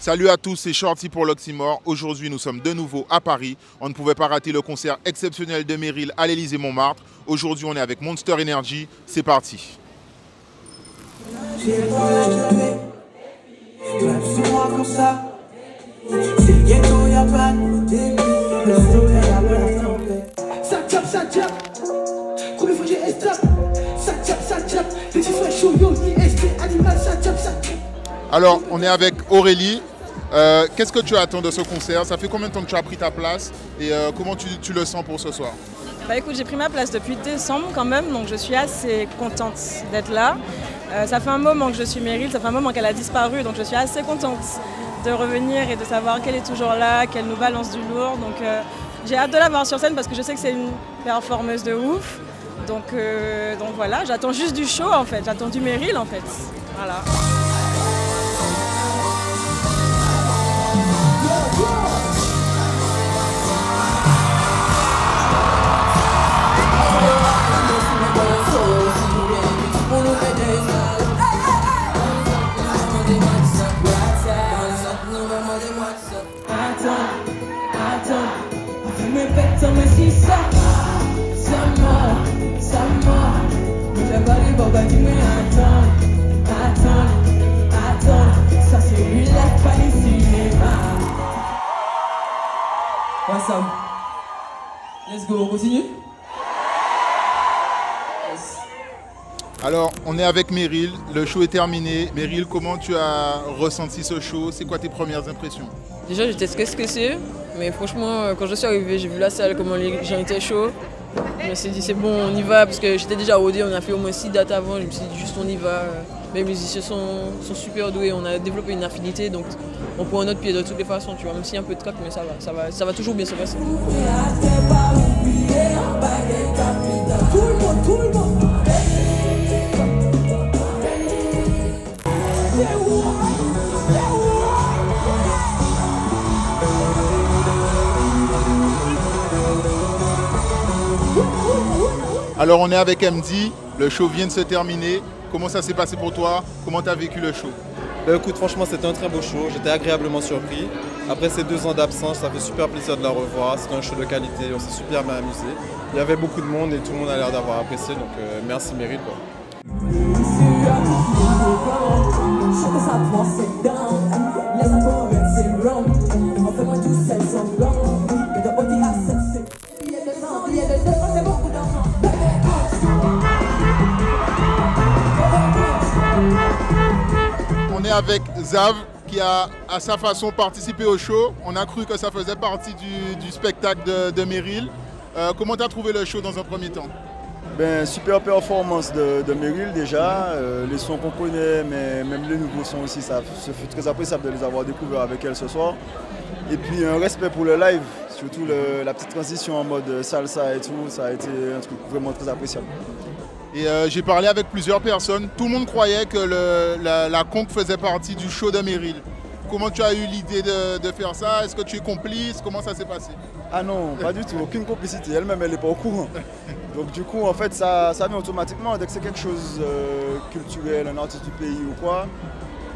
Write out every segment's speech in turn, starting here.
Salut à tous, c'est Shorty pour l'Oxymore. Aujourd'hui, nous sommes de nouveau à Paris. On ne pouvait pas rater le concert exceptionnel de Meryl à l'Élysée-Montmartre. Aujourd'hui, on est avec Monster Energy. C'est parti. Alors, on est avec Aurélie. Qu'est-ce que tu attends de ce concert? Ça fait combien de temps que tu as pris ta place et comment tu le sens pour ce soir? Bah écoute, j'ai pris ma place depuis décembre quand même, donc je suis assez contente d'être là. Ça fait un moment que je suis Meryl, ça fait un moment qu'elle a disparu, donc je suis assez contente de revenir et de savoir qu'elle est toujours là, qu'elle nous balance du lourd. Donc j'ai hâte de la voir sur scène parce que je sais que c'est une performeuse de ouf. Donc voilà, j'attends juste du show en fait, j'attends du Meryl en fait. Voilà. Awesome. Let's go, on continue? Yes. Alors, on est avec Meryl, le show est terminé. Meryl, comment tu as ressenti ce show? C'est quoi tes premières impressions? Déjà, j'étais stressée, mais franchement, quand je suis arrivée, j'ai vu la salle, comment les gens étaient chauds. Je me suis dit, c'est bon, on y va, parce que j'étais déjà rodée, on a fait au moins 6 dates avant, je me suis dit, juste on y va. Les musiciens sont super doués, on a développé une affinité, donc on prend un autre pied de toutes les façons, tu vois, même s'il y a un peu de trac, mais ça va toujours bien se passer. Alors on est avec MD, le show vient de se terminer. Comment ça s'est passé pour toi? Comment tu as vécu le show? Ben écoute, franchement c'était un très beau show, j'étais agréablement surpris. Après ces 2 ans d'absence, ça fait super plaisir de la revoir, c'était un show de qualité, on s'est super bien amusé. Il y avait beaucoup de monde et tout le monde a l'air d'avoir apprécié, donc merci Meryl quoi. On est avec Zav qui a à sa façon participé au show. On a cru que ça faisait partie du spectacle de Meryl. Comment tu as trouvé le show dans un premier temps? Ben, super performance de Meryl déjà, les sons qu'on connaît, mais même les nouveaux sons aussi, ça fut très appréciable de les avoir découverts avec elle ce soir. Et puis un respect pour le live, surtout la petite transition en mode salsa et tout, ça a été un truc vraiment très appréciable. Et j'ai parlé avec plusieurs personnes, tout le monde croyait que la conque faisait partie du show de Meryl. Comment tu as eu l'idée de faire ça? Est-ce que tu es complice? Comment ça s'est passé? Ah non, pas du tout, aucune complicité, elle-même elle n'est pas au courant. Donc du coup en fait ça vient automatiquement, dès que c'est quelque chose culturel, un artiste du pays ou quoi,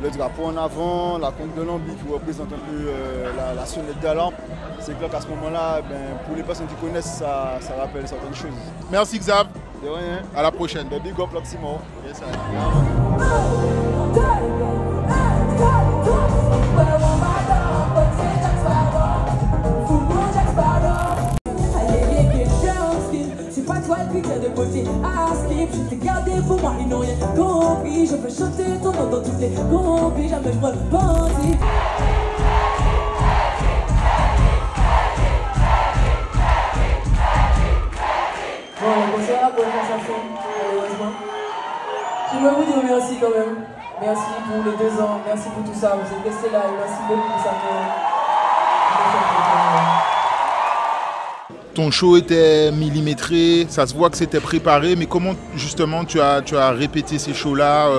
le drapeau en avant, la conque de Lambi qui représente un peu la sonnette d'alarme, c'est clair qu'à ce moment-là, ben, pour les personnes qui connaissent, ça rappelle certaines choses. Merci Xav. De rien. À la prochaine. Big up l'Oxymore. Yes, c'est pas toi le piquet de côté à skip, je t'ai gardé pour moi, ils n'ont rien compris. Je peux chanter ton nom dans toutes les compris, jamais je me repentis. Bon, bonsoir pour la sensation, malheureusement. Je veux vous dire merci quand même. Merci pour les 2 ans, merci pour tout ça. Vous êtes restés là et merci beaucoup pour ça. Ton show était millimétré, ça se voit que c'était préparé, mais comment justement tu as répété ces shows-là,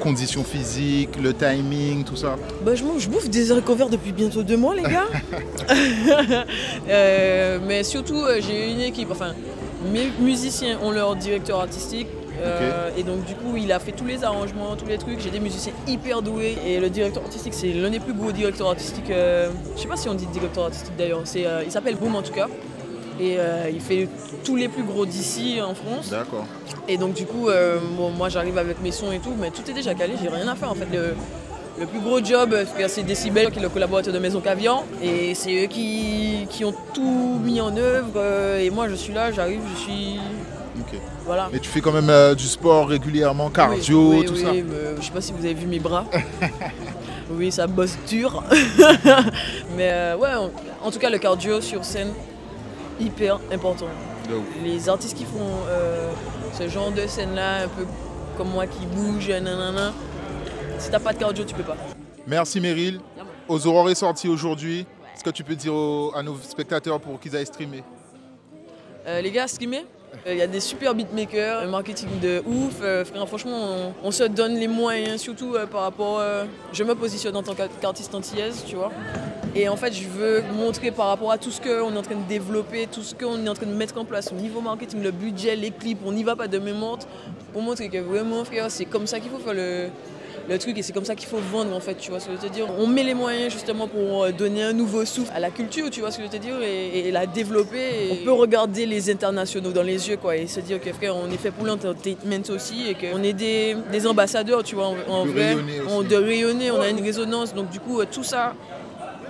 conditions physiques, le timing, tout ça? Bah, je bouffe des haricots verts depuis bientôt 2 mois les gars. Mais surtout j'ai une équipe, enfin mes musiciens ont leur directeur artistique. Et donc du coup il a fait tous les arrangements, tous les trucs. J'ai des musiciens hyper doués et le directeur artistique c'est l'un des plus gros directeurs artistiques. Je sais pas si on dit directeur artistique d'ailleurs. Il s'appelle Boom en tout cas. Et il fait tous les plus gros d'ici en France. D'accord. Et donc du coup bon, moi j'arrive avec mes sons et tout, mais tout est déjà calé, j'ai rien à faire en fait. Le plus gros job, c'est Decibel qui est le collaborateur de Maison Cavian. Et c'est eux qui ont tout mis en œuvre. Et moi je suis là, j'arrive, je suis... Ok. Voilà. Mais tu fais quand même du sport régulièrement, cardio, tout ça. Oui, je sais pas si vous avez vu mes bras. Oui, ça bosse dur. Mais ouais, en tout cas le cardio sur scène, hyper important. Les artistes qui font ce genre de scène-là, un peu comme moi qui bouge, nanana, si t'as pas de cardio, tu peux pas. Merci Meryl. Aux Aurores est sorti aujourd'hui. Est-ce que tu peux dire à nos spectateurs pour qu'ils aillent streamer? Les gars, streamer. Il y a des super beatmakers, un marketing de ouf. Frère, franchement, on se donne les moyens, surtout par rapport... je me positionne en tant qu'artiste antillaise, tu vois. Et en fait, je veux montrer par rapport à tout ce qu'on est en train de développer, tout ce qu'on est en train de mettre en place au niveau marketing, le budget, les clips, on n'y va pas de même ordre, pour montrer que vraiment, frère, c'est comme ça qu'il faut faire le truc et c'est comme ça qu'il faut vendre en fait, tu vois ce que je veux te dire. On met les moyens justement pour donner un nouveau souffle à la culture, tu vois ce que je veux te dire, et la développer. Et on peut regarder les internationaux dans les yeux quoi, et se dire que frère, on est fait pour l'entertainment aussi et qu'on est des ambassadeurs, tu vois, en vrai, de rayonner, on a une résonance, donc du coup tout ça,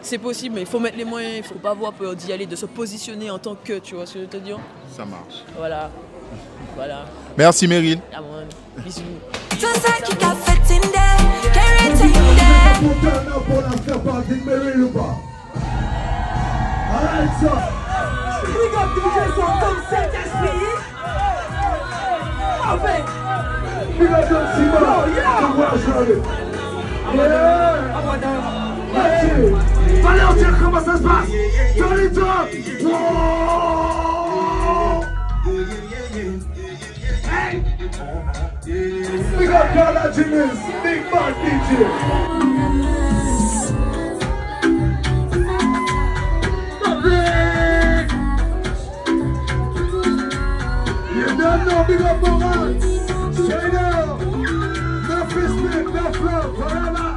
c'est possible, mais il faut mettre les moyens, il ne faut pas avoir peur d'y aller, de se positionner en tant que, tu vois ce que je veux te dire. Ça marche. Voilà. Voilà. Merci Meryl. Bisous. Tout ça qui t'a fait Tinder, carré Tinder. Pour la faire partie de Meryl ou pas? Arrête ça. Big up DJ son comme Saint-Esprit. Avec Big up Don Simon. Allez, on tire comment ça se passe. Turn it up. Hey. Big up Carla Jimenez, big bad DJ. You don't know, big up Moran. Straight up. No respect, no love, forever.